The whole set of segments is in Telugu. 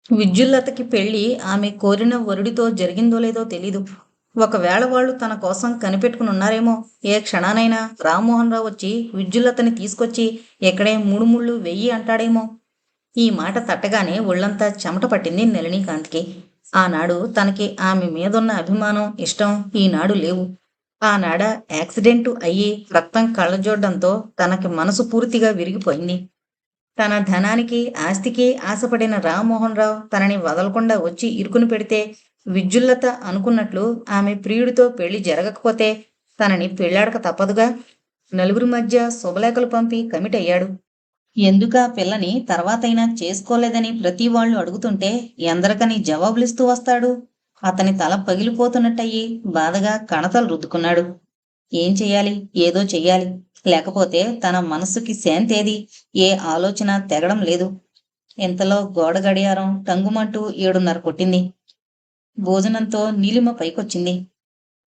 విద్యుల్లతకి పెళ్లి ఆమె కోరిన వరుడితో జరిగిందో లేదో తెలీదు. ఒకవేళ వాళ్ళు తన కోసం కనిపెట్టుకుని ఉన్నారేమో. ఏ క్షణానైనా రామ్మోహన్ రావు వచ్చి విద్యుల్లతని తీసుకొచ్చి ఎక్కడే మూడు ముళ్ళు వెయ్యి అంటాడేమో. ఈ మాట తట్టగానే ఒళ్ళంతా చెమట పట్టింది నళినీకాంత్కి. ఆనాడు తనకి ఆమె మీదున్న అభిమానం, ఇష్టం ఈనాడు లేవు. ఆనాడ యాక్సిడెంటు అయ్యి రక్తం కళ్ళజోడ్డంతో తనకి మనసు పూర్తిగా విరిగిపోయింది. తన ధనానికి, ఆస్తికి ఆశపడిన రామ్మోహన్ రావు తనని వదలకుండా వచ్చి ఇరుకుని పెడితే, విద్యుల్లత అనుకున్నట్లు ఆమె ప్రియుడితో పెళ్లి జరగకపోతే తనని పెళ్లాడక తప్పదుగా. నలుగురి మధ్య శుభలేఖలు పంపి కమిట్ అయ్యాడు. ఎందుకా పిల్లని తర్వాతైనా చేసుకోలేదని ప్రతి వాళ్ళు అడుగుతుంటే ఎందరకని జవాబులిస్తూ వస్తాడు. అతని తల పగిలిపోతున్నట్టయి బాధగా కణతలు రుద్దుకున్నాడు. ఏం చెయ్యాలి? ఏదో చెయ్యాలి. లేకపోతే తన మనస్సుకి శాంతేది? ఏ ఆలోచన తెగడం లేదు. ఇంతలో గోడ గడియారం టంగుమంటూ 7:30 కొట్టింది. భోజనంతో నీలిమ పైకొచ్చింది.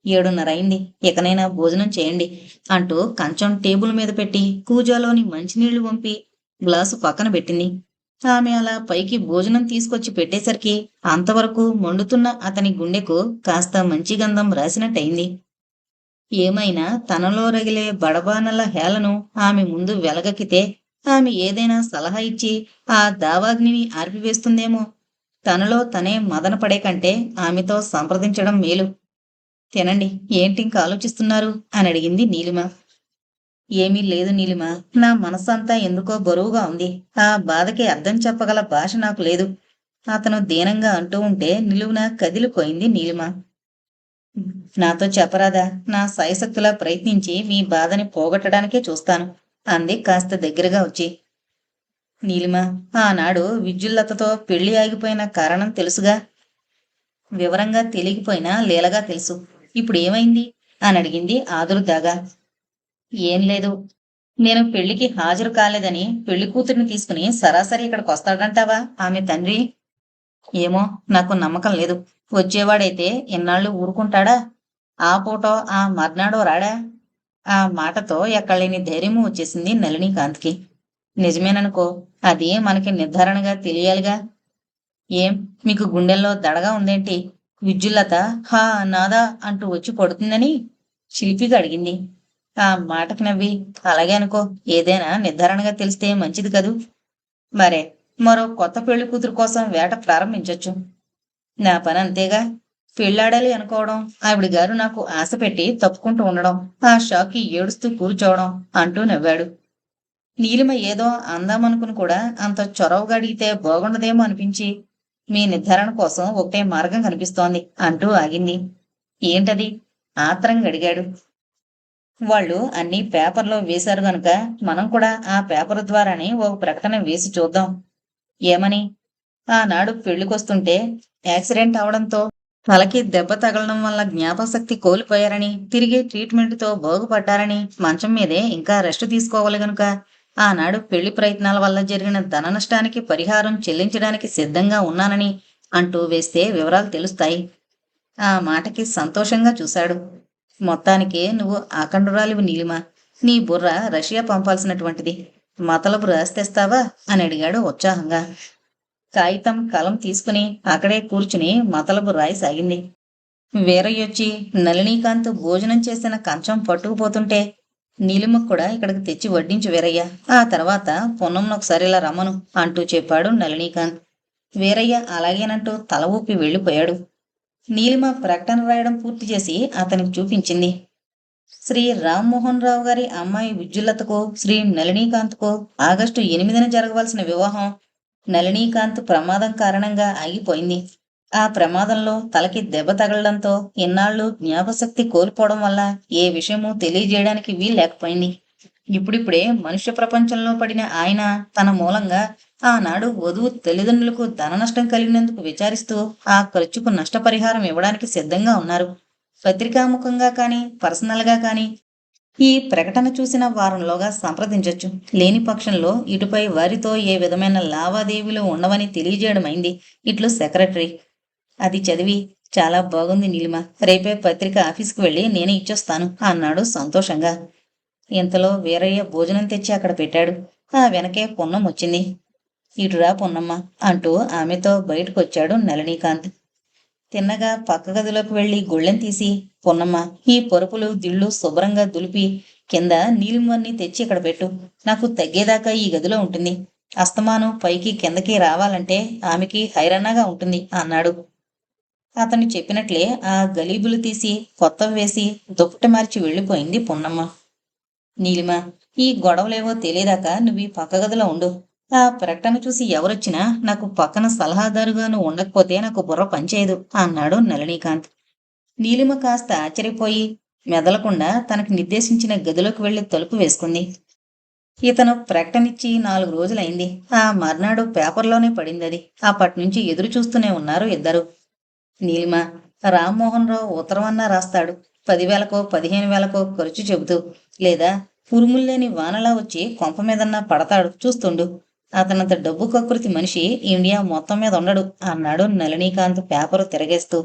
7:30 అయింది. ఇకనైనా భోజనం చేయండి అంటూ కంచం టేబుల్ మీద పెట్టి కూజాలోని మంచినీళ్లు వంపి గ్లాసు పక్కన పెట్టింది. ఆమె అలా పైకి భోజనం తీసుకొచ్చి పెట్టేసరికి అంతవరకు మండుతున్న అతని గుండెకు కాస్త మంచి గంధం రాసినట్టయింది. ఏమైనా తనలో రగిలే బడబానల హేళను ఆమె ముందు వెలగక్కితే ఆమె ఏదైనా సలహా ఇచ్చి ఆ దావాగ్నిని ఆర్పివేస్తుందేమో. తనలో తనే మదన పడే కంటే ఆమెతో సంప్రదించడం మేలు. తినండి, ఏంటింక ఆలోచిస్తున్నారు అని అడిగింది నీలిమ. ఏమీ లేదు నీలిమ, నా మనస్సంతా ఎందుకో బరువుగా ఉంది. ఆ బాధకి అర్థం చెప్పగల భాష నాకు లేదు అతను దీనంగా అంటూ ఉంటే నిలువున కదిలిపోయింది నీలిమ. నాతో చెప్పరాదా? నా శాయశక్తులా ప్రయత్నించి మీ బాధని పోగొట్టడానికే చూస్తాను అంది కాస్త దగ్గరగా వచ్చి. నీలిమ, ఆనాడు విద్యుల్లతతో పెళ్లి ఆగిపోయిన కారణం తెలుసుగా. వివరంగా తెలియకపోయినా లీలగా తెలుసు. ఇప్పుడు ఏమైంది అని అడిగింది ఆదురుదాగా. ఏం లేదు. నేను పెళ్లికి హాజరు కాలేదని పెళ్లి కూతురిని తీసుకుని సరాసరి ఇక్కడికి వస్తాడంటావా ఆమె తండ్రి? ఏమో, నాకు నమ్మకం లేదు. వచ్చేవాడైతే ఎన్నాళ్ళు ఊరుకుంటాడా? ఆ పూటో ఆ మర్నాడో రాడా? ఆ మాటతో ఎక్కడలేని ధైర్యము వచ్చేసింది నళినీకాంత్కి. నిజమేననుకో, అది మనకి నిర్ధారణగా తెలియాలిగా. ఏం, మీకు గుండెల్లో దడగా ఉందేంటి? విద్యుల్లత హా నాదా అంటూ వచ్చి పడుతుందని శిల్పిగా అడిగింది. ఆ మాటకు నవ్వి, అలాగే అనుకో, ఏదైనా నిర్ధారణగా తెలిస్తే మంచిది కదూ. మరే, మరో కొత్త పెళ్లి కూతురు కోసం వేట ప్రారంభించొచ్చు. నా పని అంతేగా. పెళ్ళాడాలి అనుకోవడం, ఆవిడ గారు నాకు ఆశ పెట్టి తప్పుకుంటూ ఉండడం, ఆ షాక్కి ఏడుస్తూ కూర్చోవడం అంటూ నవ్వాడు. నీలిమ ఏదో అందామనుకుని కూడా అంత చొరవగా అడిగితే బాగుండదేమో అనిపించి, మీ నిర్ధారణ కోసం ఒకటే మార్గం కనిపిస్తోంది అంటూ ఆగింది. ఏంటది? ఆత్రంగా అడిగాడు. వాళ్ళు అన్నీ పేపర్లో వేశారు గనుక మనం కూడా ఆ పేపర్ ద్వారానే ఒక ప్రకటన వేసి చూద్దాం. ఏమని? ఆనాడు పెళ్లికొస్తుంటే యాక్సిడెంట్ అవడంతో తలకి దెబ్బ తగలడం వల్ల జ్ఞాపకశక్తి కోల్పోయారని, తిరిగి ట్రీట్మెంట్తో బాగుపడ్డారని, మంచం మీదే ఇంకా రెస్ట్ తీసుకోవాలి గనుక ఆనాడు పెళ్లి ప్రయత్నాల వల్ల జరిగిన ధన నష్టానికి పరిహారం చెల్లించడానికి సిద్ధంగా ఉన్నానని అంటూ వేస్తే వివరాలు తెలుస్తాయి. ఆ మాటకి సంతోషంగా చూశాడు. మొత్తానికి నువ్వు ఆకండురాలివి నీలిమ. నీ బుర్ర రష్యా పంపాల్సినటువంటిది. మతలబు రాస్తేస్తావా అని అడిగాడు ఉత్సాహంగా. కాగితం కలం తీసుకుని అక్కడే కూర్చుని మతలబు రాయసాగింది. వీరయ్యొచ్చి నళినీకాంత్ భోజనం చేసిన కంచం పట్టుకుపోతుంటే, నీలిమకు కూడా ఇక్కడికి తెచ్చి వడ్డించు వీరయ్య, ఆ తర్వాత పొన్నంనొకసారి ఇలా రమ్మను అంటూ చెప్పాడు నళినీకాంత్. వీరయ్య అలాగేనంటూ తల ఊపి వెళ్ళిపోయాడు. నీలిమ ప్రకటన రాయడం పూర్తి చేసి అతనికి చూపించింది. శ్రీ రామ్మోహన్ రావు గారి అమ్మాయి విద్యుల్లతకు శ్రీ నళినీకాంత్కు ఆగస్టు 8న జరగవలసిన వివాహం నళినీకాంత్ ప్రమాదం కారణంగా ఆగిపోయింది. ఆ ప్రమాదంలో తలకి దెబ్బ తగలడంతో ఇన్నాళ్ళు జ్ఞాపశక్తి కోల్పోవడం వల్ల ఏ విషయమూ తెలియజేయడానికి వీల్లేకపోయింది. ఇప్పుడిప్పుడే మనుష్య ప్రపంచంలో పడిన ఆయన తన మూలంగా ఆనాడు వధువు తల్లిదండ్రులకు ధన నష్టం కలిగినందుకు విచారిస్తూ ఆ ఖర్చుకు నష్టపరిహారం ఇవ్వడానికి సిద్ధంగా ఉన్నారు. పత్రికాముఖంగా కానీ పర్సనల్గా కానీ ఈ ప్రకటన చూసిన వారంలోగా సంప్రదించొచ్చు. లేని పక్షంలో ఇటుపై వారితో ఏ విధమైన లావాదేవీలు ఉండవని తెలియజేయడమైంది. ఇట్లు సెక్రటరీ. అది చదివి, చాలా బాగుంది నీలిమ, రేపే పత్రిక ఆఫీస్కి వెళ్ళి నేనే ఇచ్చొస్తాను అన్నాడు సంతోషంగా. ఇంతలో వీరయ్య భోజనం తెచ్చి అక్కడ పెట్టాడు. ఆ వెనకే పున్నం వచ్చింది. ఇటురా పొన్నమ్మ అంటూ ఆమెతో బయటకొచ్చాడు నళినీకాంత్. తిన్నగా పక్క గదిలోకి వెళ్లి గుళ్ళెం తీసి, పొన్నమ్మ, ఈ పరుపులు దిళ్ళు శుభ్రంగా దులిపి కింద నీలిమన్ని తెచ్చి ఇక్కడ పెట్టు. నాకు తగ్గేదాకా ఈ గదిలో ఉంటుంది. అస్తమానం పైకి కిందకి రావాలంటే ఆమెకి హైరాణాగా ఉంటుంది అన్నాడు. అతను చెప్పినట్లే ఆ గలీబులు తీసి కొత్తవి వేసి దుప్పటి మార్చి వెళ్ళిపోయింది పొన్నమ్మ. నీలిమ, ఈ గొడవలేవో తెలియదాకా నువ్వు ఈ పక్క గదిలో ఉండు. ఆ ప్రకటన చూసి ఎవరొచ్చినా నాకు పక్కన సలహాదారుగా నువ్వు ఉండకపోతే నాకు బుర్ర పనిచేయదు అన్నాడు నళినీకాంత్. నీలిమ కాస్త ఆశ్చర్యపోయి మెదలకుండా తనకి నిర్దేశించిన గదిలోకి వెళ్లి తలుపు వేసుకుంది. ఇతను ప్రకటనిచ్చి 4 రోజులైంది. ఆ మర్నాడు పేపర్లోనే పడిందది. అప్పట్నుంచి ఎదురు చూస్తూనే ఉన్నారు ఇద్దరు. నీలిమ, రామ్మోహన్ రావు ఉత్తరమన్నా రాస్తాడు. 10,000కో 15,000కో ఖర్చు చెబుతూ, లేదా ఉరుముల్లేని వానలా వచ్చి కొంప మీదన్నా పడతాడు, చూస్తుండు. అతనంత డబ్బు కకృతి మనిషి ఇండియా మొత్తం మీద ఉండడు అన్నాడు నళినీకాంత్ పేపరు తిరగేస్తూ.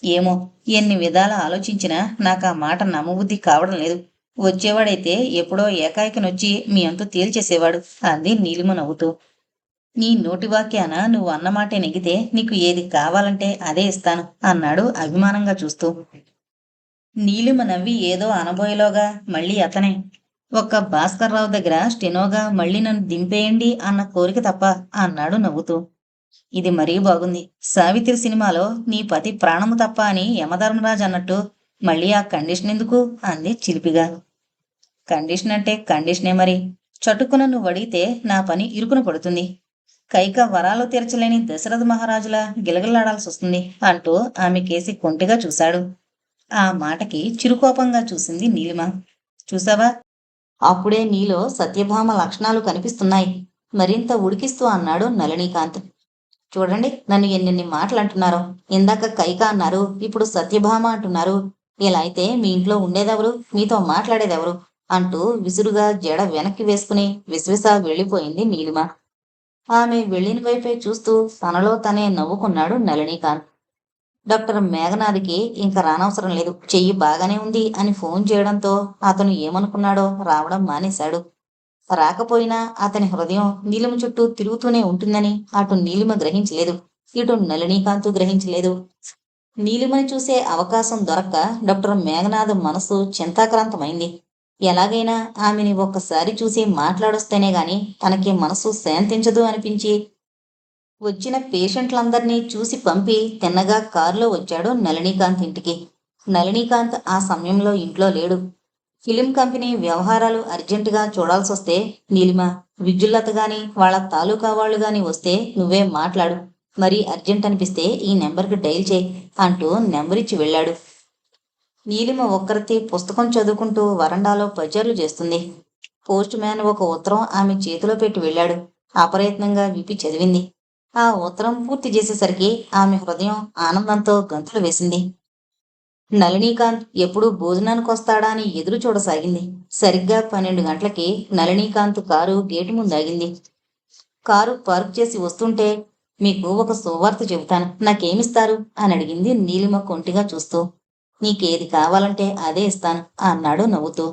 ఏమో, ఎన్ని విధాలా ఆలోచించినా నాకు ఆ మాట నమ్మబుద్ధి కావడం లేదు. వచ్చేవాడైతే ఎప్పుడో ఏకాయికనొచ్చి మీ అంతు తేల్చేసేవాడు అంది నీలిమ నవ్వుతూ. నీ నోటి వాక్యాన నువ్వు అన్నమాటే నెగితే నీకు ఏది కావాలంటే అదే ఇస్తాను అన్నాడు అభిమానంగా చూస్తూ. నీలిమ నవ్వి ఏదో అనబోయేలోగా మళ్ళీ అతనే, ఒక్క భాస్కర్రావు దగ్గర స్టెనోగా మళ్ళీ నన్ను దింపేయండి అన్న కోరిక తప్ప అన్నాడు నవ్వుతూ. ఇది మరీ బాగుంది. సావిత్రి సినిమాలో నీ పతి ప్రాణము తప్ప అని యమధర్మరాజు అన్నట్టు మళ్ళీ ఆ కండిషన్ ఎందుకు అంది చిలిపిగా. కండిషన్ అంటే కండిషనే మరి. చటుక్కున నువ్వు అడిగితే నా పని ఇరుకున పడుతుంది. కైక వరాలు తీర్చలేని దశరథ మహారాజులా గిలగిల్లాడాల్సి వస్తుంది అంటూ ఆమె కేసి కొంటిగా చూశాడు. ఆ మాటకి చిరుకోపంగా చూసింది నీలిమ. చూసావా, అప్పుడే నీలో సత్యభామ లక్షణాలు కనిపిస్తున్నాయి మరింత ఉడికిస్తూ అన్నాడు నళినీకాంత్. చూడండి, నన్ను ఎన్నెన్ని మాటలు అంటున్నారో. ఇందాక కైక అన్నారు, ఇప్పుడు సత్యభామ అంటున్నారు. ఇలా అయితే మీ ఇంట్లో ఉండేదెవరు, మీతో మాట్లాడేదెవరు అంటూ విసురుగా జడ వెనక్కి వేసుకుని విశ్వస వెళ్ళిపోయింది నీలిమ. ఆమె వెళ్ళిన వైపే చూస్తూ తనలో తనే నవ్వుకున్నాడు నళినీకాంత్. డాక్టర్ మేఘనాథ్కి ఇంకా రానవసరం లేదు, చెయ్యి బాగానే ఉంది అని ఫోన్ చేయడంతో అతను ఏమనుకున్నాడో రావడం మానేశాడు. రాకపోయినా అతని హృదయం నీలిమ చుట్టూ తిరుగుతూనే ఉంటుందని అటు నీలిమ గ్రహించలేదు, ఇటు నళినీకాంత్ గ్రహించలేదు. నీలిమని చూసే అవకాశం దొరక్క డాక్టర్ మేఘనాథ్ మనసు చింతాక్రాంతమైంది. ఎలాగైనా ఆమెని ఒక్కసారి చూసి మాట్లాడొస్తేనే గాని తనకి మనసు శాంతించదు అనిపించి వచ్చిన పేషెంట్లందర్నీ చూసి పంపి తిన్నగా కారులో వచ్చాడు నళినీకాంత్ ఇంటికి. నళినీకాంత్ ఆ సమయంలో ఇంట్లో లేడు. ఫిలిం కంపెనీ వ్యవహారాలు అర్జెంటుగా చూడాల్సొస్తే, నీలిమ, విద్యుల్లత గాని వాళ్ళ తాలూకా వాళ్ళు గాని వస్తే నువ్వే మాట్లాడు, మరీ అర్జెంట్ అనిపిస్తే ఈ నెంబర్కి డైల్ చేయి అంటూ నెంబరిచ్చి వెళ్ళాడు. నీలిమ ఒక్కరితి పుస్తకం చదువుకుంటూ వరండాలో పచార్లు చేస్తుంది. పోస్ట్ మ్యాన్ ఒక ఉత్తరం ఆమె చేతిలో పెట్టి వెళ్ళాడు. అప్రయత్నంగా విప్పి చదివింది. ఆ ఉత్తరం పూర్తి చేసేసరికి ఆమె హృదయం ఆనందంతో గంతులు వేసింది. నళినీకాంత్ ఎప్పుడు భోజనానికి వస్తాడా అని ఎదురు చూడసాగింది. సరిగ్గా 12 గంటలకి నళినీకాంత్ కారు గేటు ముందాగింది. కారు పార్క్ చేసి వస్తుంటే, మీకు ఒక శుభవార్త చెబుతాను, నాకేమిస్తారు అని అడిగింది నీలిమ కొంటిగా చూస్తూ. నీకేది కావాలంటే అదే ఇస్తాను అన్నాడు నవ్వుతూ.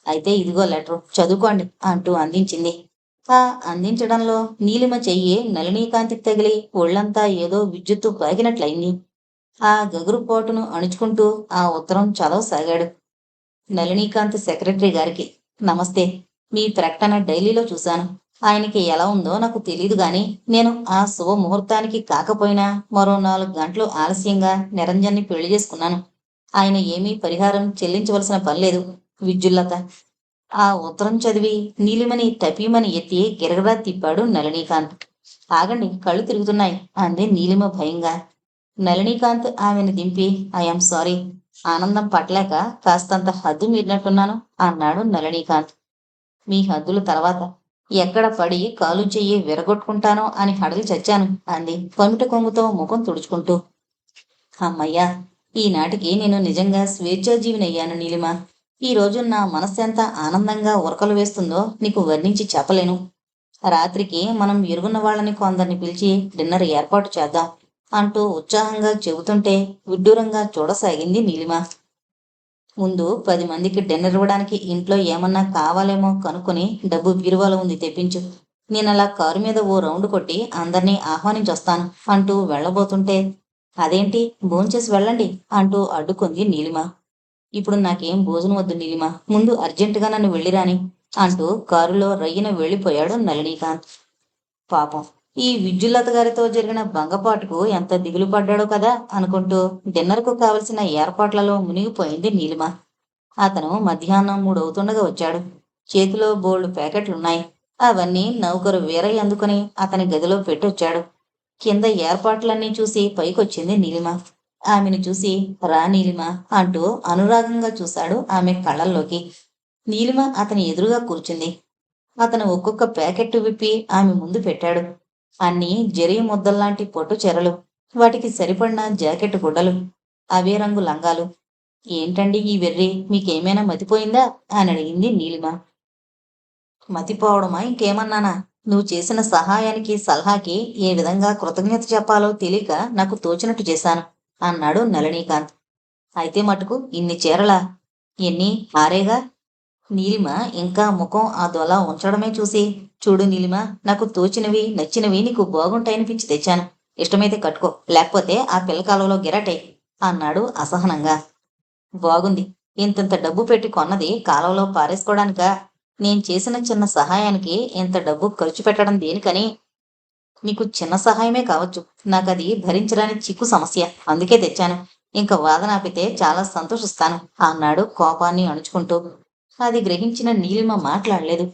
అయితే ఇదిగో లెటరు, చదువుకోండి అంటూ అందించింది. ఆ అందించడంలో నీలిమ చెయ్యి నళినీకాంతికి తగిలి ఒళ్ళంతా ఏదో విద్యుత్తు పాకినట్లయింది. ఆ గగురుపోటును అణుచుకుంటూ ఆ ఉత్తరం చదవసాగాడు. నళినీకాంత్ సెక్రటరీ గారికి, నమస్తే. మీ ప్రకటన డైలీలో చూశాను. ఆయనకి ఎలా ఉందో నాకు తెలీదు గాని నేను ఆ శుభముహూర్తానికి కాకపోయినా మరో 4 గంటలు ఆలస్యంగా నిరంజన్ని పెళ్లి చేసుకున్నాను. ఆయన ఏమీ పరిహారం చెల్లించవలసిన పనిలేదు. విద్యుల్లత. ఆ ఉత్తరం చదివి నీలిమని తపీమని ఎత్తి గిరగరా తిప్పాడు నళినీకాంత్. ఆగండి, కళ్ళు తిరుగుతున్నాయి అంది నీలిమ భయంగా. నళినీకాంత్ ఆమెను దింపి, ఐఎమ్ సారీ, ఆనందం పట్టలేక కాస్తంత హద్దు మీరినట్టున్నాను అన్నాడు నళినీకాంత్. మీ హద్దులు తర్వాత. ఎక్కడ పడి కాలు చెయ్యి విరగొట్టుకుంటానో అని హడలి చచ్చాను అంది పమిట కొంగుతో ముఖం తుడుచుకుంటూ. అమ్మయ్యా, ఈనాటికి నేను నిజంగా స్వేచ్ఛాజీవినయ్యాను నీలిమ. ఈ రోజు నా మనస్సెంత ఆనందంగా ఉరకలు వేస్తుందో నీకు వర్ణించి చెప్పలేను. రాత్రికి మనం ఎరుగున్న వాళ్ళని కొందరిని పిలిచి డిన్నర్ ఏర్పాటు చేద్దాం అంటూ ఉత్సాహంగా చెబుతుంటే విడ్డూరంగా చూడసాగింది నీలిమ. ముందు 10 మందికి డిన్నర్ ఇవ్వడానికి ఇంట్లో ఏమన్నా కావాలేమో కనుక్కొని డబ్బు బీరువాలో ఉంది, తెప్పించు. నేనలా కారు మీద ఓ రౌండ్ కొట్టి అందర్నీ ఆహ్వానించొస్తాను అంటూ వెళ్ళబోతుంటే, అదేంటి భోంచేసి వెళ్ళండి అంటూ అడ్డుకుంది నీలిమ. ఇప్పుడు నాకేం భోజనం వద్దు నీలిమ, ముందు అర్జెంటుగా నన్ను వెళ్ళిరాని అంటూ కారులో రయ్యిన వెళ్ళిపోయాడు నళినీకాంత్. పాపం ఈ విద్యుల్లత గారితో జరిగిన భంగపాటుకు ఎంత దిగులు పడ్డాడో కదా అనుకుంటూ డిన్నర్కు కావలసిన ఏర్పాట్లలో మునిగిపోయింది నీలిమ. అతను మధ్యాహ్నం 3 అవుతుండగా వచ్చాడు. చేతిలో బోల్డు ప్యాకెట్లున్నాయి. అవన్నీ నౌకరు వీరయ్య అందుకుని అతని గదిలో పెట్టొచ్చాడు. కింద ఏర్పాట్లన్నీ చూసి పైకొచ్చింది నీలిమ. ఆమెను చూసి రా నీలిమ అంటూ అనురాగంగా చూశాడు ఆమె కళ్ళల్లోకి. నీలిమ అతని ఎదురుగా కూర్చుంది. అతను ఒక్కొక్క ప్యాకెట్టు విప్పి ఆమె ముందు పెట్టాడు. అన్నీ జరీ ముద్దల్లాంటి పట్టు చెరలు, వాటికి సరిపడిన జాకెట్ గుడ్డలు, అవే రంగు లంగాలు. ఏంటండి ఈ వెర్రి, మీకేమైనా మతిపోయిందా అని అడిగింది నీలిమ. మతిపోవడమా ఇంకేమన్నానా? నువ్వు చేసిన సహాయానికి సలహాకి ఏ విధంగా కృతజ్ఞత చెప్పాలో తెలియక నాకు తోచినట్టు చేశాను అన్నాడు నళినీకాంత్. అయితే మటుకు ఇన్ని చీరలా? ఎన్ని ఆరేగా? నీలిమ ఇంకా ముఖం ఆ దొల ఉంచడమే చూసి, చూడు నీలిమ, నాకు తోచినవి నచ్చినవి నీకు బాగుంటాయనిపించి తెచ్చాను. ఇష్టమైతే కట్టుకో, లేకపోతే ఆ పిల్ల కాలువలో గిరాటే అన్నాడు అసహనంగా. బాగుంది. ఇంతింత డబ్బు పెట్టి కొన్నది కాలువలో పారేసుకోవడానికా? నేను చేసిన చిన్న సహాయానికి ఇంత డబ్బు ఖర్చు పెట్టడం దేనికని? మీకు చిన్న సహాయమే కావచ్చు, నాకది భరించరాని చిక్కు సమస్య, అందుకే తెచ్చాను. ఇంక వాదన ఆపితే చాలా సంతోషిస్తాను అన్నాడు కోపాన్ని అణుచుకుంటూ. అది గ్రహించిన నీలిమ మాట్లాడలేదు.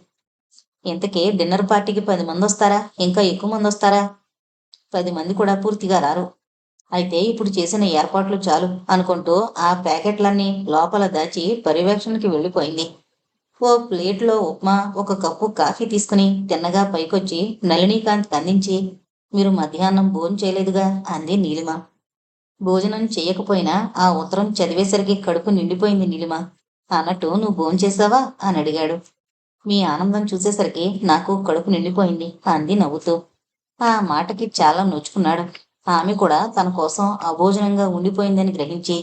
ఇంతకీ డిన్నర్ పార్టీకి 10 మంది వస్తారా, ఇంకా ఎక్కువ మంది వస్తారా? 10 మంది కూడా పూర్తిగా రారు. అయితే ఇప్పుడు చేసిన ఏర్పాట్లు చాలు అనుకుంటూ ఆ ప్యాకెట్లన్నీ లోపల దాచి పర్యవేక్షణకి వెళ్ళిపోయింది. ఓ ప్లేట్లో ఉప్మా, ఒక కప్పు కాఫీ తీసుకుని తిన్నగా పైకొచ్చి నళినీకాంత్ అందించి, మీరు మధ్యాహ్నం భోజనం చేయలేదుగా అంది నీలిమ. భోజనం చేయకపోయినా ఆ ఉత్తరం చదివేసరికి కడుపు నిండిపోయింది నీలిమ. అన్నట్టు నువ్వు భోంచేశావా అని అడిగాడు. మీ ఆనందం చూసేసరికి నాకు కడుపు నిండిపోయింది అంది నవ్వుతూ. ఆ మాటకి చాలా నొచ్చుకున్నాడు. ఆమె కూడా తన కోసం అభోజనంగా ఉండిపోయిందని గ్రహించి,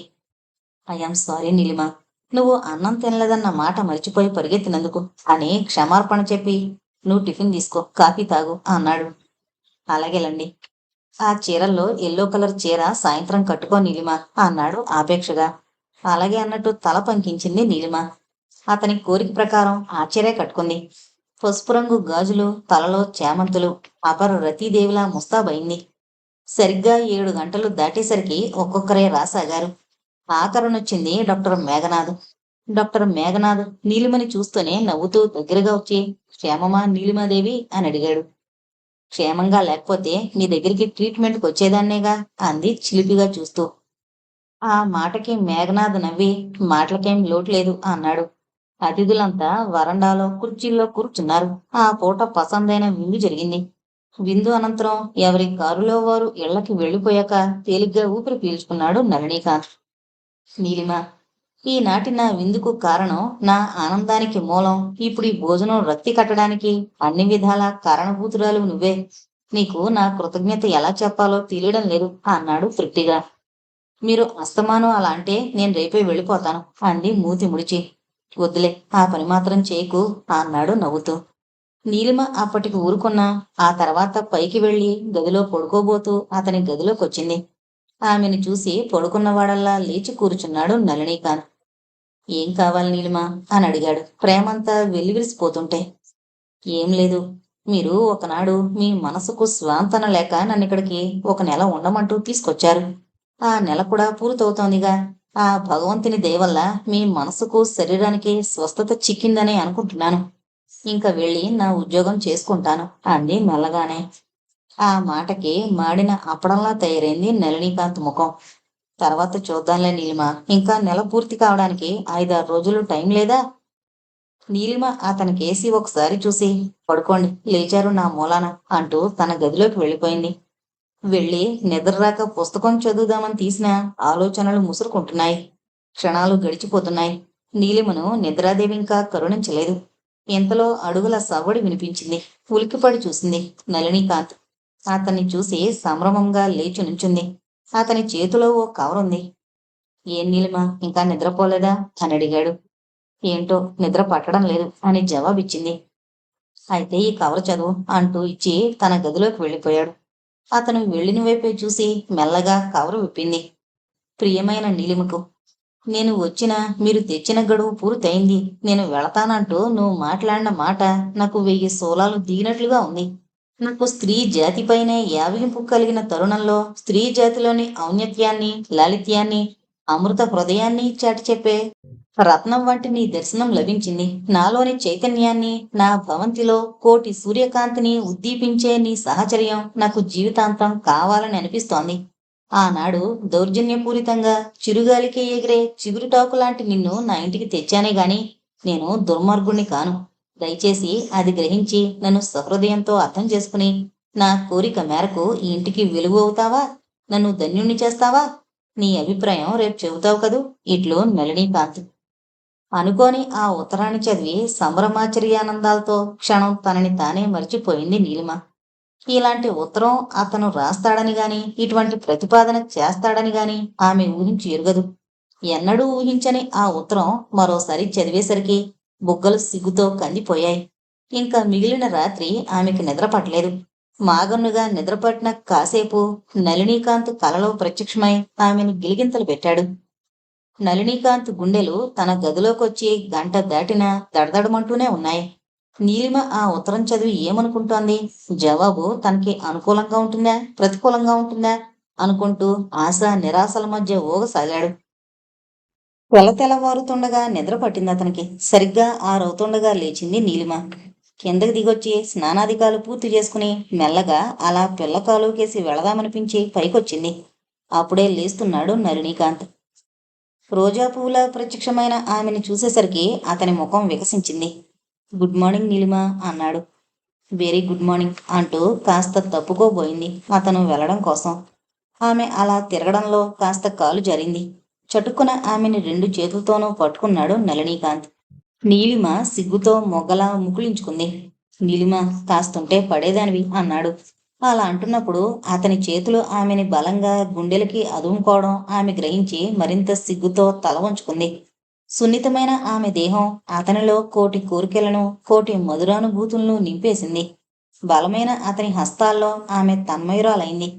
ఐఎమ్ సారీ నీలిమ, నువ్వు అన్నం తినలేదన్న మాట మర్చిపోయి పరిగెత్తినందుకు అని క్షమార్పణ చెప్పి, నువ్వు టిఫిన్ తీసుకో, కాఫీ తాగు అన్నాడు. అలాగేలండి. ఆ చీరల్లో ఎల్లో కలర్ చీర సాయంత్రం కట్టుకో నీలిమ అన్నాడు ఆపేక్షగా. అలాగే అన్నట్టు తల పంకించింది నీలిమ. అతని కోరిక ప్రకారం ఆ చీరే కట్టుకుంది. పసుపు రంగు గాజులు, తలలో చేమంతులు, అపరు రతీదేవిలా ముస్తాబైంది. సరిగ్గా 7 గంటలు దాటేసరికి ఒక్కొక్కరే రాసాగారు. ఆఖరునొచ్చింది డాక్టర్ మేఘనాథ్. డాక్టర్ మేఘనాథ్ నీలిమని చూస్తూనే నవ్వుతూ దగ్గరగా వచ్చి, క్షేమమా నీలిమాదేవి అని అడిగాడు. క్షేమంగా లేకపోతే నీ దగ్గరికి ట్రీట్మెంట్కి వచ్చేదాన్నేగా అంది చిలిపిగా చూస్తూ. ఆ మాటకి మేఘనాథ్ నవ్వి, మాటలకేం లోటు లేదు అన్నాడు. అతిథులంతా వరండాలో కుర్చీల్లో కూర్చున్నారు. ఆ పూట పసందైన విందు జరిగింది. విందు అనంతరం ఎవరి కారులో వారు ఇళ్లకి వెళ్ళిపోయాక తేలిగ్గా ఊపిరి పీల్చుకున్నాడు నళినీకాంత్. నీలిమ, ఈనాటి నా విందుకు కారణం, నా ఆనందానికి మూలం, ఇప్పుడు ఈ భోజనం రక్తి కట్టడానికి అన్ని విధాలా కారణభూతురాలు నువ్వే. నీకు నా కృతజ్ఞత ఎలా చెప్పాలో తెలియడం లేదు అన్నాడు తృప్తిగా. మీరు అస్తమానం అలా అంటే నేను రేపే వెళ్ళిపోతాను అంది మూతి ముడిచి. వద్దులే, ఆ పని మాత్రం చేయకు అన్నాడు నవ్వుతూ. నీలిమ అప్పటికి ఊరుకున్నా ఆ తర్వాత పైకి వెళ్ళి గదిలో పడుకోబోతూ అతని గదిలోకొచ్చింది. ఆమెను చూసి పడుకున్నవాడల్లా లేచి కూర్చున్నాడు నళినీకాంత్. ఏం కావాలి నీలిమా అని అడిగాడు ప్రేమంతా వెల్లివిరిసిపోతుంటే. ఏం లేదు. మీరు ఒకనాడు మీ మనసుకు స్వాంతన లేక నన్నిక్కడికి 1 నెల ఉండమంటూ తీసుకొచ్చారు. ఆ నెల కూడా పూర్తవుతోందిగా. ఆ భగవంతుని దయవల్ల మీ మనసుకు శరీరానికి స్వస్థత చిక్కిందనే అనుకుంటున్నాను. ఇంక వెళ్ళి నా ఉద్యోగం చేసుకుంటాను అంది మెల్లగానే. ఆ మాటకి మాడిన అప్పడంలా తయారైంది నళినీకాంత్ ముఖం. తర్వాత చూద్దాంలే నీలిమ, ఇంకా నెల పూర్తి కావడానికి 5-6 రోజులు టైం లేదా? నీలిమ అతనికేసి ఒకసారి చూసి, పడుకోండి, లేచారు నా మూలాన అంటూ తన గదిలోకి వెళ్ళిపోయింది. వెళ్ళి నిద్రరాక పుస్తకం చదువుదామని తీసిన ఆలోచనలు ముసురుకుంటున్నాయి. క్షణాలు గడిచిపోతున్నాయి. నీలిమను నిద్రాదేవి ఇంకా కరుణించలేదు. ఇంతలో అడుగుల సవ్వడి వినిపించింది. ఉలిక్కిపడి చూసింది. నళినీకాంత్. అతన్ని చూసి సంభ్రమంగా లేచి నుంచుంది. అతని చేతిలో ఓ కవరుంది. ఏం నీలిమ, ఇంకా నిద్రపోలేదా అని అడిగాడు. ఏంటో నిద్ర పట్టడం లేదు అని జవాబిచ్చింది. అయితే ఈ కవర్ చదువు అంటూ ఇచ్చి తన గదిలోకి వెళ్ళిపోయాడు. అతను వెళ్ళిన వైపే చూసి మెల్లగా కవరు విప్పింది. ప్రియమైన నీలిమకు, నేను వచ్చిన మీరు తెచ్చిన గడువు పూర్తయింది. నేను వెళతానంటూ నువ్వు మాట్లాడిన మాట నాకు 1000 శూలాలు దిగినట్లుగా ఉంది. నాకు స్త్రీ జాతిపైనే యావగింపు కలిగిన తరుణంలో స్త్రీ జాతిలోని ఔన్నత్యాన్ని, లాలిత్యాన్ని, అమృత హృదయాన్ని చాటి చెప్పే రత్నం వంటి నీ దర్శనం లభించింది. నాలోని చైతన్యాన్ని, నా భవంతిలో కోటి సూర్యకాంతిని ఉద్దీపించే నీ సహచర్యం నాకు జీవితాంతం కావాలని అనిపిస్తోంది. ఆనాడు దౌర్జన్యపూరితంగా చిరుగాలికి ఎగిరే చిగురుటాకు లాంటి నిన్ను నా ఇంటికి తెచ్చానే గాని నేను దుర్మార్గుణ్ణి కాను. దయచేసి అది గ్రహించి నన్ను సహృదయంతో అర్థం చేసుకుని నా కోరిక మేరకు ఈ ఇంటికి వెలుగు అవుతావా? నన్ను ధన్యుణ్ణి చేస్తావా? నీ అభిప్రాయం రేపు చెబుతావు కదూ. ఇట్లు నళినీకాంత్. అనుకోని ఆ ఉత్తరాన్ని చదివి సంభ్రమాచర్యానందాలతో క్షణం తనని తానే మర్చిపోయింది నీలిమ. ఇలాంటి ఉత్తరం అతను రాస్తాడని గాని, ఇటువంటి ప్రతిపాదన చేస్తాడని గాని ఆమె ఊహించి ఎరుగదు. ఎన్నడూ ఊహించని ఆ ఉత్తరం మరోసారి చదివేసరికి బుగ్గలు సిగ్గుతో కందిపోయాయి. ఇంకా మిగిలిన రాత్రి ఆమెకి నిద్ర పట్టలేదు. మాగన్నుగా నిద్రపట్టిన కాసేపు నళినీకాంత్ కలలో ప్రత్యక్షమై ఆమెను గిలిగింతలు పెట్టాడు. నళినీకాంత్ గుండెలు తన గదిలోకొచ్చి గంట దాటినా దడదడమంటూనే ఉన్నాయి. నీలిమ ఆ ఉత్తరం చదివి ఏమనుకుంటోంది? జవాబు తనకి అనుకూలంగా ఉంటుందా, ప్రతికూలంగా ఉంటుందా అనుకుంటూ ఆశ నిరాశల మధ్య ఊగసాగాడు. తెల్లవారుతుండగా నిద్ర పట్టింది అతనికి. సరిగ్గా 6 అవుతుండగా లేచింది నీలిమ. కిందకి దిగొచ్చి స్నానాధికాలు పూర్తి చేసుకుని మెల్లగా అలా పిల్ల కాలువకేసి వెళదామనిపించి పైకొచ్చింది. అప్పుడే లేస్తున్నాడు నళినీకాంత్. రోజా పువ్వులా ప్రత్యక్షమైన ఆమెను చూసేసరికి అతని ముఖం వికసించింది. గుడ్ మార్నింగ్ నీలిమ అన్నాడు. వెరీ గుడ్ మార్నింగ్ అంటూ కాస్త తప్పుకోబోయింది అతను వెళ్ళడం కోసం. ఆమె అలా తిరగడంలో కాస్త కాలు జరిగింది. చటుక్కున ఆమెని 2 చేతులతోనూ పట్టుకున్నాడు నళినీకాంత్. నీలిమ సిగ్గుతో మొగ్గలా ముకుళించుకుంది. నీలిమ, కాస్తుంటే పడేదానివి అన్నాడు. అలా అంటున్నప్పుడు అతని చేతులు ఆమెని బలంగా గుండెలకి అదుముకోవడం ఆమె గ్రహించి మరింత సిగ్గుతో తల వంచుకుంది. సున్నితమైన ఆమె దేహం అతనిలో కోటి కోరికలను, కోటి మధురానుభూతులను నింపేసింది. బలమైన అతని హస్తాల్లో ఆమె తన్మయురాలైంది.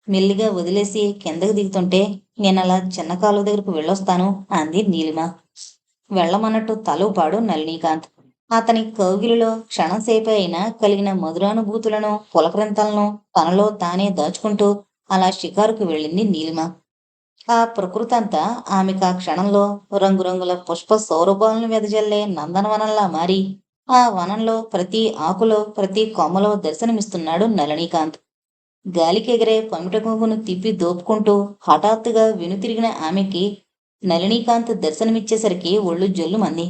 మెల్లిగా వదిలేసి కిందకు దిగుతుంటే నేనలా చిన్న కాలువ దగ్గరకు వెళ్ళొస్తాను అంది నీలిమ. వెళ్ళమన్నట్టు తల ఊపాడు నళినీకాంత్. అతని కౌగిలిలో క్షణంసేపే అయినా కలిగిన మధురానుభూతులను, పులకరింతలను తనలో తానే దాచుకుంటూ అలా షికారుకు వెళ్ళింది నీలిమ. ఆ ప్రకృతంతా ఆమెకా క్షణంలో రంగురంగుల పుష్ప సౌరభాలను వెదజల్లే నందనవనంలా మారి ఆ వనంలో ప్రతి ఆకులో, ప్రతి కొమ్మలో దర్శనమిస్తున్నాడు నళినీకాంత్. గాలికెగిరే పమిట కొంగును తిప్పి దోపుకుంటూ హఠాత్తుగా వెనుతిరిగిన ఆమెకి నళినీకాంత్ దర్శనమిచ్చేసరికి ఒళ్ళు జల్లుమంది.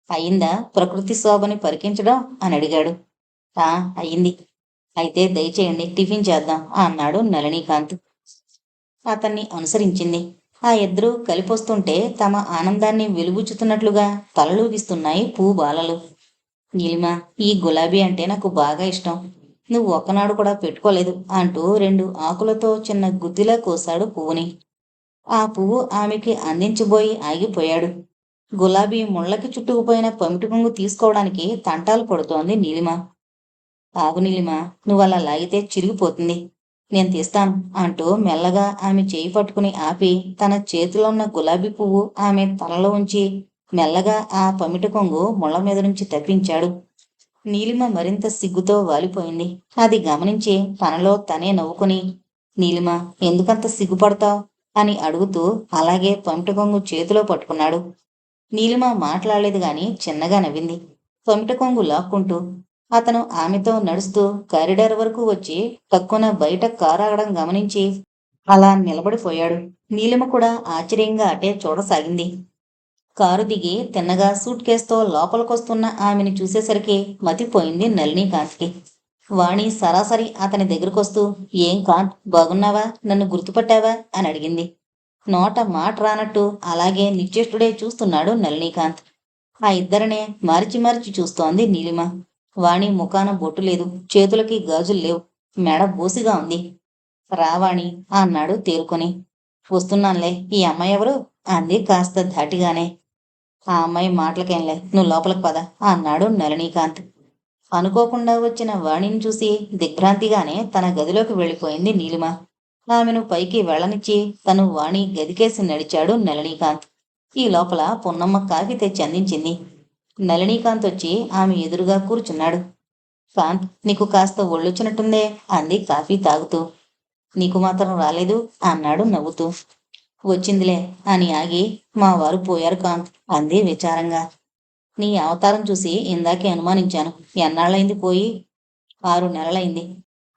అయిందా ప్రకృతి శోభని పరికించడం అని అడిగాడు. ఆ అయింది. అయితే దయచేయండి, టిఫిన్ చేద్దాం అన్నాడు నళినీకాంత్. అతన్ని అనుసరించింది. ఆ ఇద్దరూ కలిపొస్తుంటే తమ ఆనందాన్ని వెలుబుచ్చుతున్నట్లుగా తలలూగిస్తున్నాయి బాలలు. నీలిమ, ఈ గులాబీ అంటే నాకు బాగా ఇష్టం. నువ్వు ఒక్కనాడు కూడా పెట్టుకోలేదు అంటూ 2 ఆకులతో చిన్న గుత్తిలా కోశాడు పువ్వుని. ఆ పువ్వు ఆమెకి అందించబోయి ఆగిపోయాడు. గులాబీ ముళ్ళకి చుట్టుకుపోయిన పమిటి కొంగు తీసుకోవడానికి తంటాలు పడుతోంది నీలిమ. ఆగు నీలిమ, నువ్వలా లాగితే చిరిగిపోతుంది. నేను తీస్తాను అంటూ మెల్లగా ఆమె చేయి పట్టుకుని ఆపి తన చేతిలో ఉన్న గులాబీ పువ్వు ఆమె తలలో ఉంచి మెల్లగా ఆ పమిట కొంగు ముళ్ళ మీద నుంచి తప్పించాడు. నీలిమ మరింత సిగ్గుతో వాలిపోయింది. అది గమనించి తనలో తనే నవ్వుకుని, నీలిమ, ఎందుకంత సిగ్గుపడతావ్ అని అడుగుతూ అలాగే పమిట కొంగు చేతిలో పట్టుకున్నాడు. నీలిమ మాట్లాడలేదు గాని చిన్నగా నవ్వింది. పమిట కొంగు లాక్కుంటూ అతను ఆమెతో నడుస్తూ కారిడార్ వరకు వచ్చి తక్కువ బయట కారు ఆగడం గమనించి అలా నిలబడిపోయాడు. నీలిమ కూడా ఆశ్చర్యంగా అటే చూడసాగింది. కారు దిగి తిన్నగా సూట్ కేసుతో లోపలికొస్తున్న ఆమెను చూసేసరికి మతిపోయింది నళినీకాంత్కి. వాణి సరాసరి అతని దగ్గరకొస్తూ, ఏం కాంత్, బాగున్నావా, నన్ను గుర్తుపట్టావా అని అడిగింది. నోట మాట రానట్టు అలాగే నిశ్చేష్టుడే చూస్తున్నాడు నళినీకాంత్. ఆ ఇద్దరినే మార్చి మార్చి చూస్తోంది నీలిమ. వాణి ముఖాన బొట్టు లేదు, చేతులకి గాజులు లేవు, మెడ బోసిగా ఉంది. రావాణి అన్నాడు తేరుకొని. వస్తున్నానులే, ఈ అమ్మాయి ఎవరు అంది కాస్త ధాటిగానే. ఆ అమ్మాయి మాటలకేంలే, నువ్వు లోపలికి పద అన్నాడు నళినీకాంత్. అనుకోకుండా వచ్చిన వాణిని చూసి దిగ్భ్రాంతిగానే తన గదిలోకి వెళ్ళిపోయింది నీలిమ. ఆమెను పైకి వెళ్ళనిచ్చి తను వాణి గదికేసి నడిచాడు నళినీకాంత్. ఈ లోపల పున్నమ్మ కాఫీ తెచ్చి అందించింది. నళినీకాంత్ వచ్చి ఆమె ఎదురుగా కూర్చున్నాడు. కాంత్, నీకు కాస్త ఒళ్ళొచ్చినట్టుందే అంది కాఫీ తాగుతూ. నీకు మాత్రం రాలేదు అన్నాడు నవ్వుతూ. వచ్చిందిలే అని ఆగి, మా వారు పోయారు కాంత్ అంది విచారంగా. నీ అవతారం చూసి ఇందాకే అనుమానించాను. ఎన్నాళ్ళైంది పోయి? 6 నెలలైంది.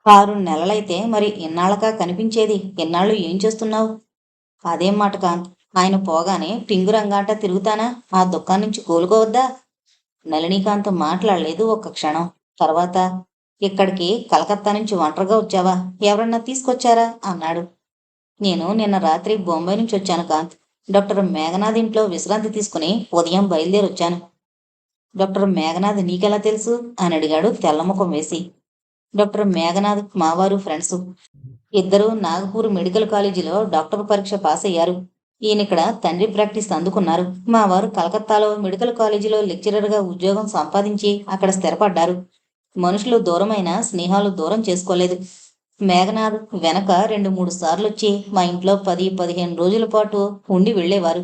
6 నెలలైతే మరి ఇన్నాళ్ళకా కనిపించేది? ఇన్నాళ్ళు ఏం చేస్తున్నావు? అదేం మాట కాంత్, ఆయన పోగానే టింగురంగాట తిరుగుతానా? ఆ దుఃఖాన్నించి కోలుకోవద్దా? నళినీకాంత్ మాట్లాడలేదు ఒక్క క్షణం. తర్వాత, ఇక్కడికి కలకత్తా నుంచి ఒంటరిగా వచ్చావా? ఎవరన్నా తీసుకొచ్చారా అన్నాడు. నేను నిన్న రాత్రి బొంబాయి నుంచి వచ్చాను కాంత్. డాక్టర్ మేఘనాథ్ ఇంట్లో విశ్రాంతి తీసుకుని ఉదయం బయలుదేరొచ్చాను. డాక్టర్ మేఘనాథ్ నీకెలా తెలుసు అని అడిగాడు తెల్లముఖం వేసి. డాక్టర్ మేఘనాథ్ మావారు ఫ్రెండ్స్. ఇద్దరూ నాగపూర్ మెడికల్ కాలేజీలో డాక్టర్ పరీక్ష పాస్ అయ్యారు. ఈయనిక్కడ తండ్రి ప్రాక్టీస్ అందుకున్నారు. మా వారు కలకత్తాలో మెడికల్ కాలేజీలో లెక్చరర్గా ఉద్యోగం సంపాదించి అక్కడ స్థిరపడ్డారు. మనుషులు దూరమైన స్నేహాలు దూరం చేసుకోలేదు. మేఘనాథ్ వెనక 2-3 సార్లొచ్చి మా ఇంట్లో 10-15 రోజుల పాటు ఉండి వెళ్ళేవారు.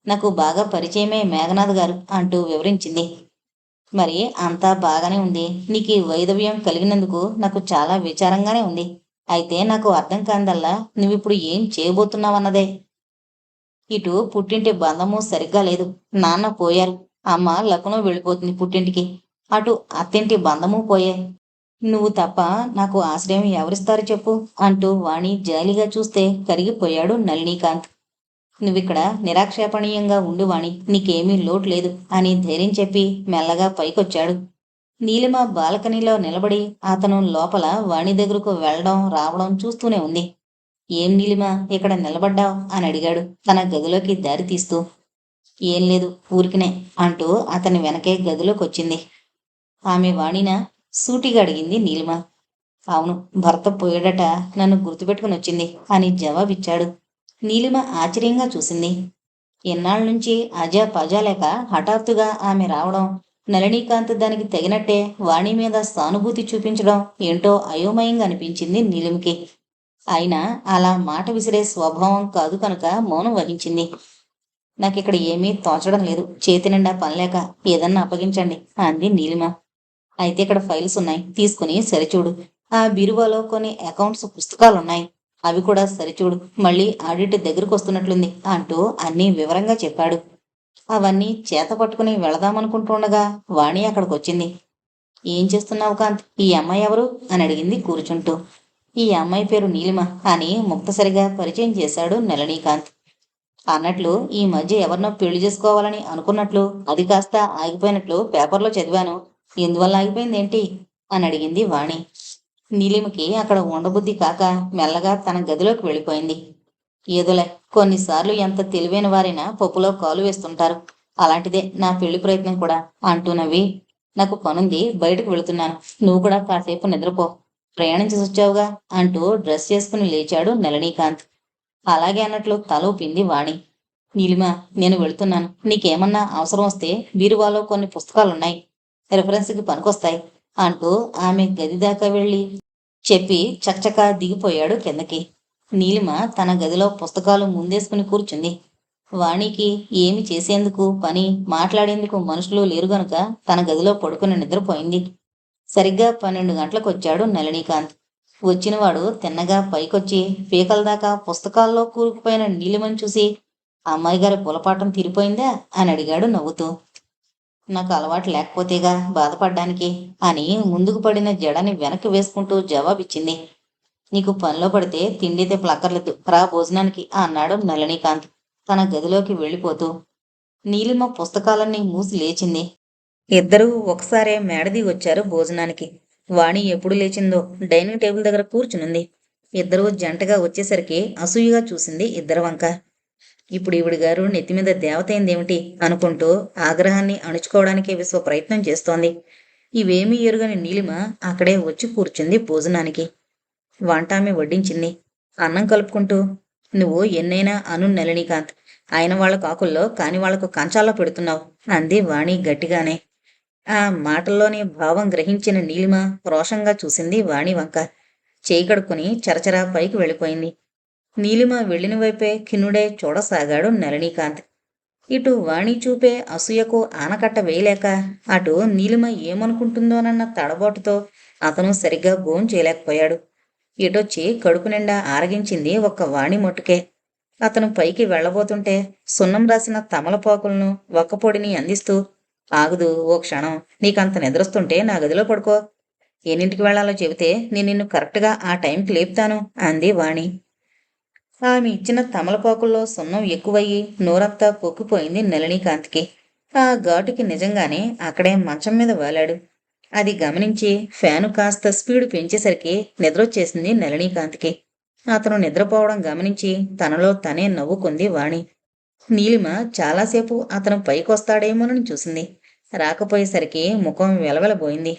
నాకు బాగా పరిచయమే మేఘనాథ్ గారు అంటూ వివరించింది. మరి అంతా బాగానే ఉంది. నీకు ఈ వైదవ్యం కలిగినందుకు నాకు చాలా విచారంగానే ఉంది. అయితే నాకు అర్థం కాందల్లా నువ్విప్పుడు ఏం చేయబోతున్నావన్నదే. ఇటు పుట్టింటి బంధము సరిగ్గా లేదు. నాన్న పోయారు. అమ్మ లక్నో వెళ్ళిపోతుంది పుట్టింటికి. అటు అత్తింటి బంధము పోయాయి. నువ్వు తప్ప నాకు ఆశ్రయం ఎవరిస్తారు చెప్పు అంటూ వాణి జాలిగా చూస్తే కరిగిపోయాడు నళినీకాంత్. నువ్విక్కడ నిరాక్షేపణీయంగా ఉండు వాణి, నీకేమీ లోటు లేదు అని ధైర్యం చెప్పి మెల్లగా పైకొచ్చాడు. నీలిమ బాల్కనీలో నిలబడి అతను లోపల వాణి దగ్గరకు వెళ్ళడం రావడం చూస్తూనే ఉంది. ఏం నీలిమ ఇక్కడ నిలబడ్డావు అని అడిగాడు తన గదిలోకి దారి తీస్తూ. ఏం లేదు, ఊరికినే అంటూ అతని వెనకే గదిలోకొచ్చింది. ఆమె వాణినా సూటిగా అడిగింది నీలిమ. అవును, భర్త పోయాడట, నన్ను గుర్తుపెట్టుకుని వచ్చింది అని జవాబిచ్చాడు. నీలిమ ఆశ్చర్యంగా చూసింది. ఎన్నాళ్ళ నుంచి అజా పజా లేక హఠాత్తుగా ఆమె రావడం, నళినీకాంత్ దానికి తగినట్టే వాణి మీద సానుభూతి చూపించడం ఏంటో అయోమయంగా అనిపించింది నీలిమకి. అయినా అలా మాట విసిరే స్వభావం కాదు కనుక మౌనం వహించింది. నాకిక్కడ ఏమీ తోచడం లేదు, చేతి నిండా పనిలేక ఏదన్నా అప్పగించండి అంది నీలిమ. అయితే ఇక్కడ ఫైల్స్ ఉన్నాయి, తీసుకుని సరిచూడు. ఆ బీరువాలో కొన్ని అకౌంట్స్ పుస్తకాలున్నాయి, అవి కూడా సరిచూడు. మళ్ళీ ఆడిట్ దగ్గరకు వస్తున్నట్లుంది అంటూ అన్నీ వివరంగా చెప్పాడు. అవన్నీ చేత పట్టుకుని వెళదామనుకుంటుండగా వాణి అక్కడికొచ్చింది. ఏం చేస్తున్నావు కాంత్, ఈ అమ్మాయి ఎవరు అని అడిగింది కూర్చుంటూ. ఈ అమ్మాయి పేరు నీలిమ అని ముక్తసరిగా పరిచయం చేశాడు నళినీకాంత్. అన్నట్లు ఈ మధ్య ఎవరినో పెళ్లి చేసుకోవాలని అనుకున్నట్లు అది కాస్త ఆగిపోయినట్లు పేపర్లో చదివాను. ఎందువల్ల ఆగిపోయిందేంటి అని అడిగింది వాణి. నీలిమకి అక్కడ ఉండబుద్ధి కాక మెల్లగా తన గదిలోకి వెళ్ళిపోయింది. ఏదోలే, కొన్నిసార్లు ఎంత తెలివైన వారైనా పప్పులో కాలు వేస్తుంటారు. అలాంటిదే నా పెళ్లి ప్రయత్నం కూడా అంటూ నవ్వి, నాకు పనుంది, బయటకు వెళుతున్నాను. నువ్వు కూడా కాసేపు నిద్రపో. ప్రయాణించి వచ్చావుగా అంటూ డ్రెస్ చేసుకుని లేచాడు నళినీకాంత్. అలాగే అన్నట్లు తల ఊపింది వాణి. నీలిమ, నేను వెళుతున్నాను. నీకేమన్నా అవసరం వస్తే బీరువాలో కొన్ని పుస్తకాలున్నాయి, రిఫరెన్స్కి పనికొస్తాయి అంటూ ఆమె గది దాకా వెళ్ళి చెప్పి చకచకా దిగిపోయాడు కిందకి. నీలిమ తన గదిలో పుస్తకాలు ముందేసుకుని కూర్చుంది. వాణికి ఏమి చేసేందుకు పని మాట్లాడేందుకు మనుషులు లేరు గనుక తన గదిలో పడుకుని నిద్రపోయింది. సరిగ్గా 12 గంటలకు వచ్చాడు నళినీకాంత్. వచ్చినవాడు తిన్నగా పైకొచ్చి పీకల దాకా పుస్తకాల్లో కూరుకుపోయిన నీలిమని చూసి, అమ్మాయి గారి పులపాటం తీరిపోయిందా అని అడిగాడు నవ్వుతూ. నాకు అలవాటు లేకపోతేగా బాధపడ్డానికి అని ముందుకు పడిన జడని వెనక్కి వేసుకుంటూ జవాబిచ్చింది. నీకు పనిలో పడితే తిండితే ప్లక్కర్లేదు, రా భోజనానికి అన్నాడు నళినీకాంత్ తన గదిలోకి వెళ్ళిపోతూ. నీలిమ పుస్తకాలన్నీ మూసి లేచింది. ఇద్దరూ ఒకసారే మేడది వచ్చారు భోజనానికి. వాణి ఎప్పుడు లేచిందో డైనింగ్ టేబుల్ దగ్గర కూర్చునుంది. ఇద్దరూ జంటగా వచ్చేసరికి అసూయగా చూసింది ఇద్దరు వంక. ఇప్పుడు ఈవిడి గారు నెత్తిమీద దేవతైందేమిటి అనుకుంటూ ఆగ్రహాన్ని అణుచుకోవడానికే విశ్వ ప్రయత్నం చేస్తోంది. ఇవేమీ ఎరుగని నీలిమ అక్కడే వచ్చి కూర్చుంది భోజనానికి. వంట ఆమె వడ్డించింది. అన్నం కలుపుకుంటూ, నువ్వు ఎన్నైనా అను నళినీకాంత్, ఆయన వాళ్ళ కాకుల్లో కాని వాళ్లకు కంచాల్లో పెడుతున్నావు అంది వాణి గట్టిగానే. ఆ మాటల్లోని భావం గ్రహించిన నీలిమ రోషంగా చూసింది వాణి వంక. చేయి కడుక్కొని చరచరా పైకి వెళ్ళిపోయింది. నీలిమ వెళ్ళిన వైపే ఖిన్నుడై చూడసాగాడు నళినీకాంత్. ఇటు వాణి చూపే అసూయకు ఆనకట్ట వేయలేక, అటు నీలిమ ఏమనుకుంటుందోనన్న తడబాటుతో అతను సరిగ్గా భోంచేయలేకపోయాడు. ఇటొచ్చి కడుపు నిండా ఆరగించింది ఒక్క వాణి మట్టుకే. అతను పైకి వెళ్ళబోతుంటే సున్నం రాసిన తమలపాకులను ఒక్కపొడిని అందిస్తూ, ఆగుదు ఓ క్షణం, నీకంత నిద్రొస్తుంటే నా గదిలో పడుకో. ఎన్నింటికి వెళ్లాలో చెబితే నేను నిన్ను కరెక్ట్గా ఆ టైంకి లేపుతాను అంది వాణి. ఆమె ఇచ్చిన తమలపాకుల్లో సున్నం ఎక్కువయ్యి నోరంతా పొక్కిపోయింది నళినీకాంత్కి. ఆ ఘాటుకి నిజంగానే అక్కడే మంచం మీద వాలాడు. అది గమనించి ఫ్యాను కాస్త స్పీడు పెంచేసరికి నిద్రొచ్చేసింది నళినీకాంత్కి. అతను నిద్రపోవడం గమనించి తనలో తనే నవ్వుకుంది వాణి. నీలిమ చాలాసేపు అతను పైకొస్తాడేమోనని చూసింది. రాకపోయేసరికి ముఖం వెలవెలబోయింది.